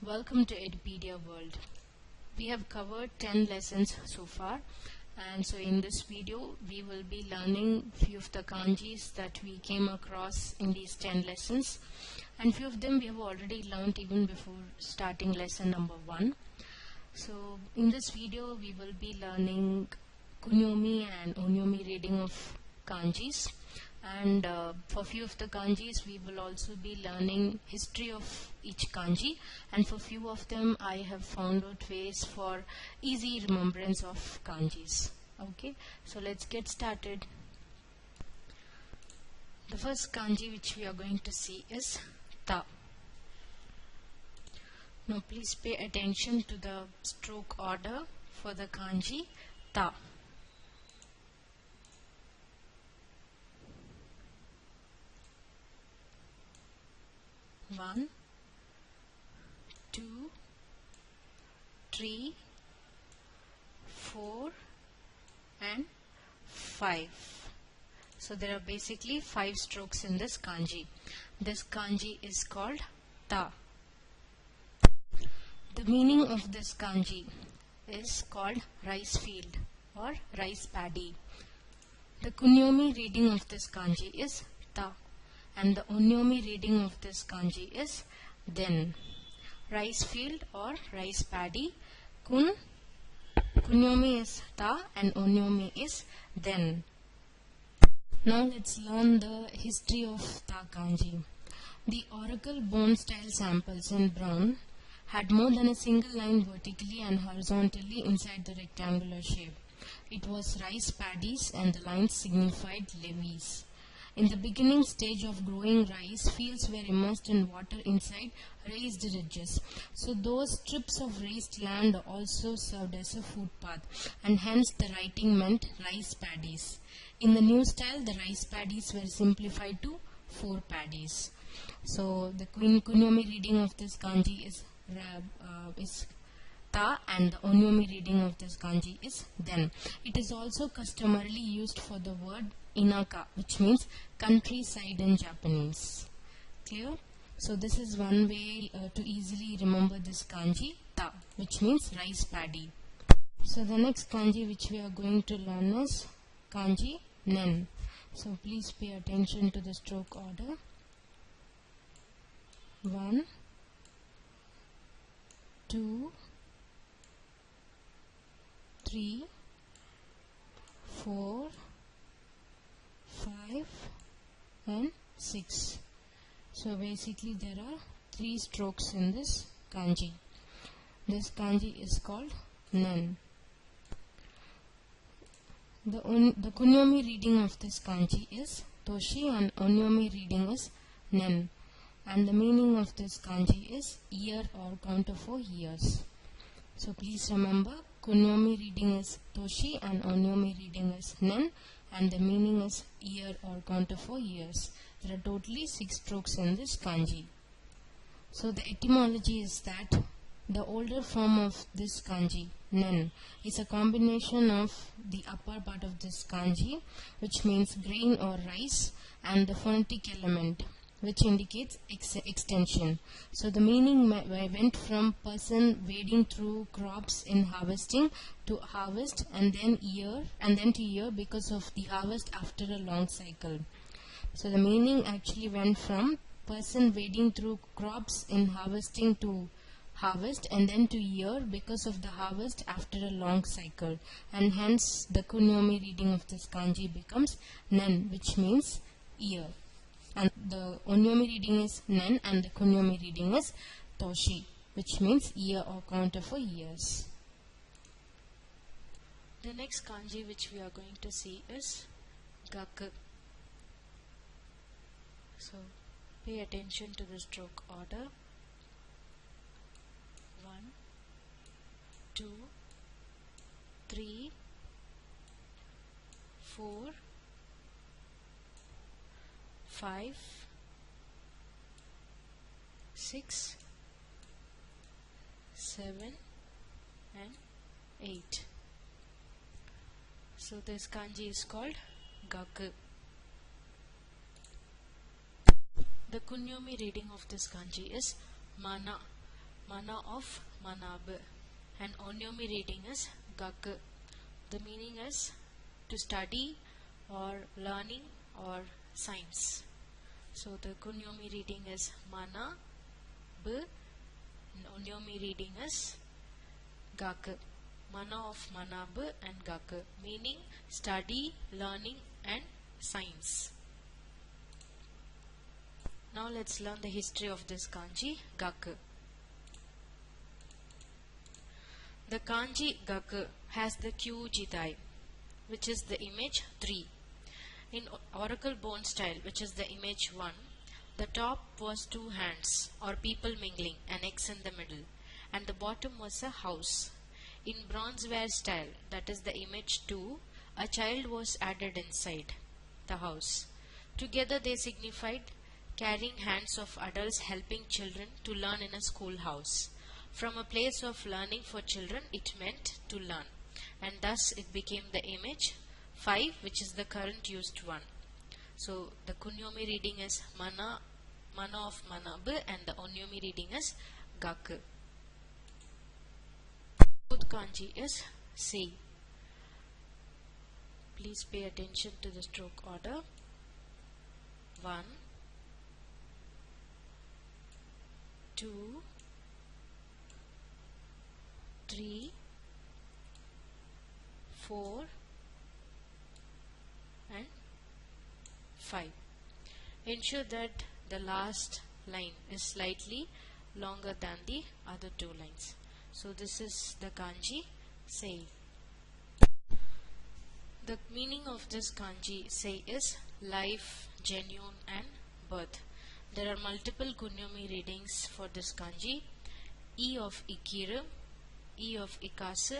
Welcome to Edupedia World. We have covered 10 lessons so far, and so in this video we will be learning few of the kanjis that we came across in these 10 lessons, and few of them we have already learned even before starting lesson number 1. So in this video we will be learning kunyomi and onyomi reading of kanjis, and for few of the kanjis we will also be learning history of each kanji, and for few of them I have found out ways for easy remembrance of kanjis. Okay, so let's get started. The first kanji which we are going to see is ta. Now please pay attention to the stroke order for the kanji ta. One, 2, 3, 4 and 5. So there are basically 5 strokes in this kanji. This kanji is called ta. The meaning of this kanji is called rice field or rice paddy. The kunyomi reading of this kanji is ta, and the onyomi reading of this kanji is den. Rice field or rice paddy, kunyomi is ta and onyomi is den. Now let's learn the history of ta kanji. The oracle bone style samples in brown had more than a single line vertically and horizontally inside the rectangular shape. It was rice paddies and the lines signified levees. In the beginning stage of growing rice, fields were immersed in water inside raised ridges. So those strips of raised land also served as a footpath, and hence the writing meant rice paddies. In the new style, the rice paddies were simplified to 4 paddies. So the kunyomi reading of this kanji is ta, and the onyomi reading of this kanji is den. It is also customarily used for the word inaka, which means countryside in Japanese. Clear? So this is one way to easily remember this kanji ta, which means rice paddy. So the next kanji which we are going to learn is kanji nen. So please pay attention to the stroke order. 1, 2, 3, 4, 5 and 6. So basically there are 3 strokes in this kanji. This kanji is called nen. The kunyomi reading of this kanji is toshi and onyomi reading is nen, and the meaning of this kanji is year or counter for years. So please remember, kunyomi reading is toshi and onyomi reading is nen, and the meaning is year or counter for years. There are totally 6 strokes in this kanji. So the etymology is that the older form of this kanji, nen, is a combination of the upper part of this kanji, which means grain or rice, and the phonetic element, which indicates extension. So the meaning went from person wading through crops in harvesting to harvest and then to year because of the harvest after a long cycle. So the meaning actually went from person wading through crops in harvesting to harvest and then to year because of the harvest after a long cycle, and hence the kunyomi reading of this kanji becomes nen, which means year. And the onyomi reading is nen and the kunyomi reading is toshi, which means year or counter for years. The next kanji which we are going to see is gaku. So pay attention to the stroke order. 1, 2, 3, 4, 5, 6, 7 and 8. So this kanji is called gaku. The kunyomi reading of this kanji is mana. mana of manab, and onyomi reading is gaku. The meaning is to study or learning or science. So the kunyomi reading is mana b, and onyomi reading is gaku. Mana of manab and gaku, meaning study, learning and science. Now let's learn the history of this kanji gaku. The kanji gaku has the kyujidai, which is the image 3. In oracle bone style, which is the image 1, the top was 2 hands or people mingling, an X in the middle, and the bottom was a house. In bronzeware style, that is the image 2, a child was added inside the house. Together they signified carrying hands of adults helping children to learn in a schoolhouse. From a place of learning for children, it meant to learn, and thus it became the image 5, which is the current used one. So the kunyomi reading is mana of manab, and the onyomi reading is gaku. Fourth kanji is sei. Please pay attention to the stroke order. 1, 2, 3, 4 and 5. Ensure that the last line is slightly longer than the other 2 lines. So this is the kanji sei. The meaning of this kanji sei is life, genuine and birth. There are multiple kunyomi readings for this kanji. E of ikiru, E of ikasu,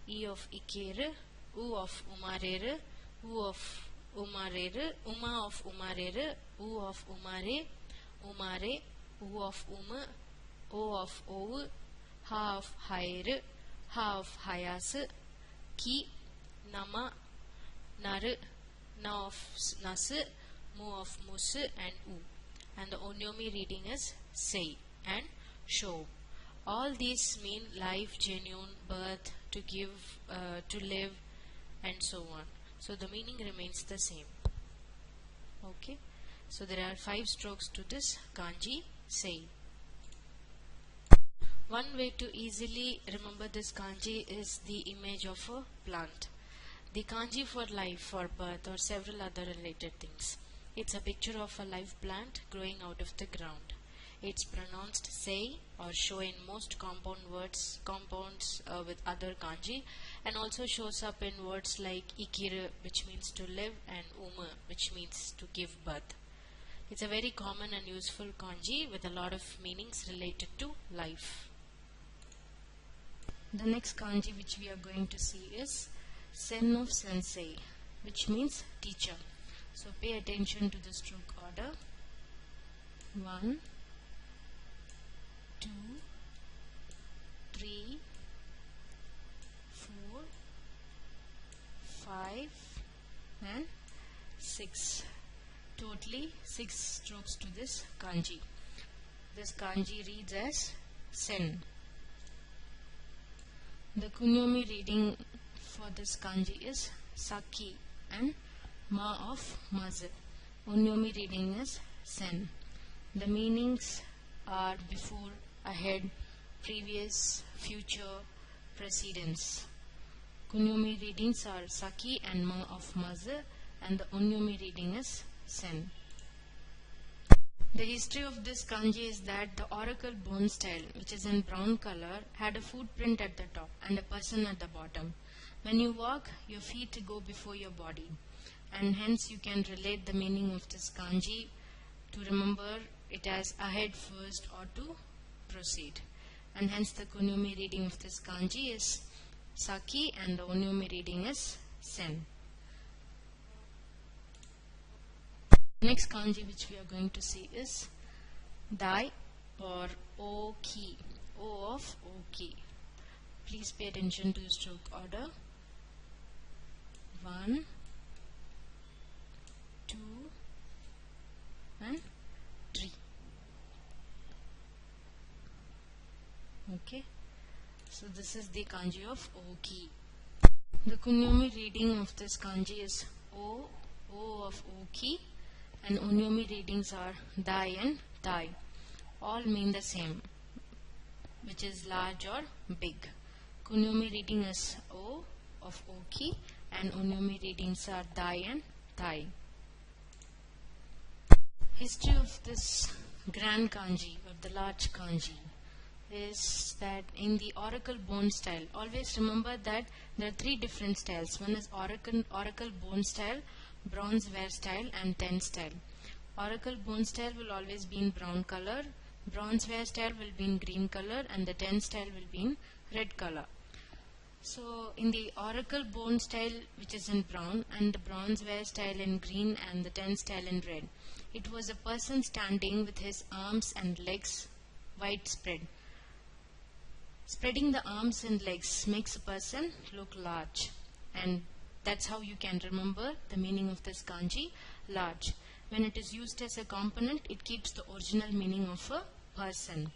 E of ikeru, U of umareru, U of umareru, Uma of umareru, U of umare, umare, U of O of ovu, Ha of hairu, Ha of hayasu, Ki, Nama, Naru, Na of nasu, Mu of musu and U. And the onyomi reading is sei and show. All these mean life, genuine, birth, to give, to live and so on. So the meaning remains the same. Okay. So there are 5 strokes to this kanji sei. One way to easily remember this kanji is the image of a plant. The kanji for life, for birth or several other related things. It's a picture of a live plant growing out of the ground. It's pronounced sei or show in most compounds with other kanji, and also shows up in words like ikiru, which means to live, and uma, which means to give birth. It's a very common and useful kanji with a lot of meanings related to life. The next kanji which we are going to see is sen of sensei, which means teacher. So pay attention to the stroke order. 1, 2, 3, 4, 5 and 6. Totally 6 strokes to this kanji. This kanji reads as sen. The kunyomi reading for this kanji is saki and ma of mazu. Onyomi reading is sen. The meanings are before, ahead, previous, future, precedence. Kunyomi readings are saki and ma of mazu, and the onyomi reading is sen. The history of this kanji is that the oracle bone style, which is in brown color, had a footprint at the top and a person at the bottom. When you walk, your feet go before your body, and hence you can relate the meaning of this kanji to remember it as ahead, first, or to proceed. And hence the kunyomi reading of this kanji is saki and the onyomi reading is sen. Next kanji which we are going to see is dai or oki, O of oki. Please pay attention to the stroke order. 1, 2 and 3. Okay, so this is the kanji of Oki. The kunyomi reading of this kanji is O, O of Oki, and onyomi readings are Dai and Tai. All mean the same, which is large or big. Kunyomi reading is O of Oki, and onyomi readings are Dai and Tai. History of this grand kanji or the large kanji is that in the oracle bone style, always remember that there are three different styles. One is oracle bone style, bronze ware style, and ten style. Oracle bone style will always be in brown color, bronze ware style will be in green color, and the ten style will be in red color. So in the oracle bone style, which is in brown, and the bronze ware style in green, and the ten style in red, it was a person standing with his arms and legs wide spread. Spreading the arms and legs makes a person look large, and that's how you can remember the meaning of this kanji, large. When it is used as a component, it keeps the original meaning of a person.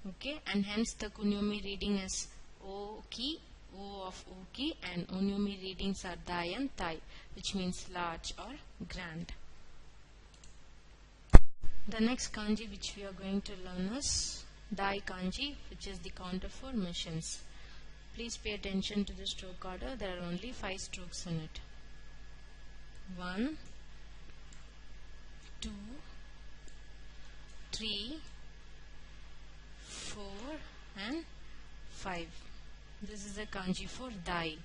Okay, and hence the kunyomi reading is Oki, O of Oki, and onyomi readings are Dai and Tai, which means large or grand. The next kanji which we are going to learn is Dai kanji, which is the counter for missions. Please pay attention to the stroke order. There are only 5 strokes in it. 1, 2, 3, 4 and 5. This is a kanji for Dai.